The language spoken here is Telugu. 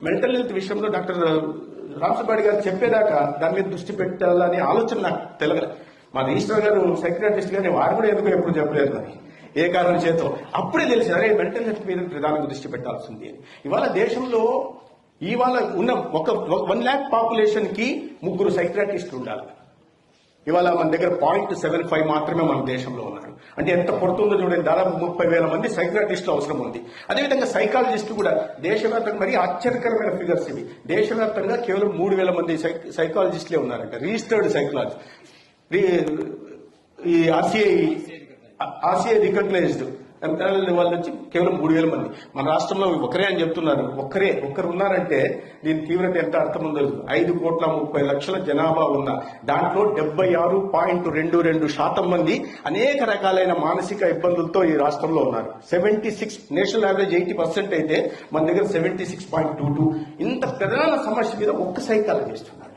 మెంటల్ హెల్త్ విషయంలో డాక్టర్ రామసుబ్బారెడ్డి గారు చెప్పేదాకా దాని మీద దృష్టి పెట్టాలనే ఆలోచన నాకు తెలగలేదు. మా రిజిస్టర్ గారు సైక్రియాట్రిస్ట్ గారు వారు కూడా ఎందుకు ఎప్పుడు చెప్పలేదు మరి ఏ కారణం చేతో అప్పుడే తెలిసింది అరే మెంటల్ హెల్త్ మీద ప్రధానంగా దృష్టి పెట్టాల్సింది అని. ఇవాళ దేశంలో ఇవాళ ఉన్న ఒక 1 lakh పాపులేషన్ కి 3 సైక్రియాట్రిస్టులు ఉండాలి. ఇవాళ మన దగ్గర 0.75 మాత్రమే మన దేశంలో ఉన్నారు. అంటే ఎంత కొడుతుందో చూడండి, దాదాపు 30,000 మంది సైక్రాటిస్టులు అవసరం ఉంది. అదేవిధంగా సైకాలజిస్టులు కూడా దేశవ్యాప్తంగా మరి ఆశ్చర్యకరమైన ఫిగర్స్ ఇవి. దేశవ్యాప్తంగా కేవలం 3,000 మంది సైకాలజిస్టులే ఉన్నారంట, రిజిస్టర్డ్ సైకాలజీ. ఈ ఆర్సీఐ రికగ్నైజ్డ్ వాళ్ళ నుంచి కేవలం 3,000 మంది. మన రాష్ట్రంలో ఒకరే అని చెప్తున్నారు. ఒక్కరు ఉన్నారంటే దీని తీవ్రత ఎంత అర్థం ఉందో. 5,30,00,000 జనాభా ఉన్న దాంట్లో 76.22% మంది అనేక రకాలైన మానసిక ఇబ్బందులతో ఈ రాష్ట్రంలో ఉన్నారు. 76 నేషనల్ యావరేజ్ 80% అయితే మన దగ్గర 76.22. ఇంత ప్రధాన సమస్య మీద ఒక్క సైకాలజిస్ట్ ఉన్నారు.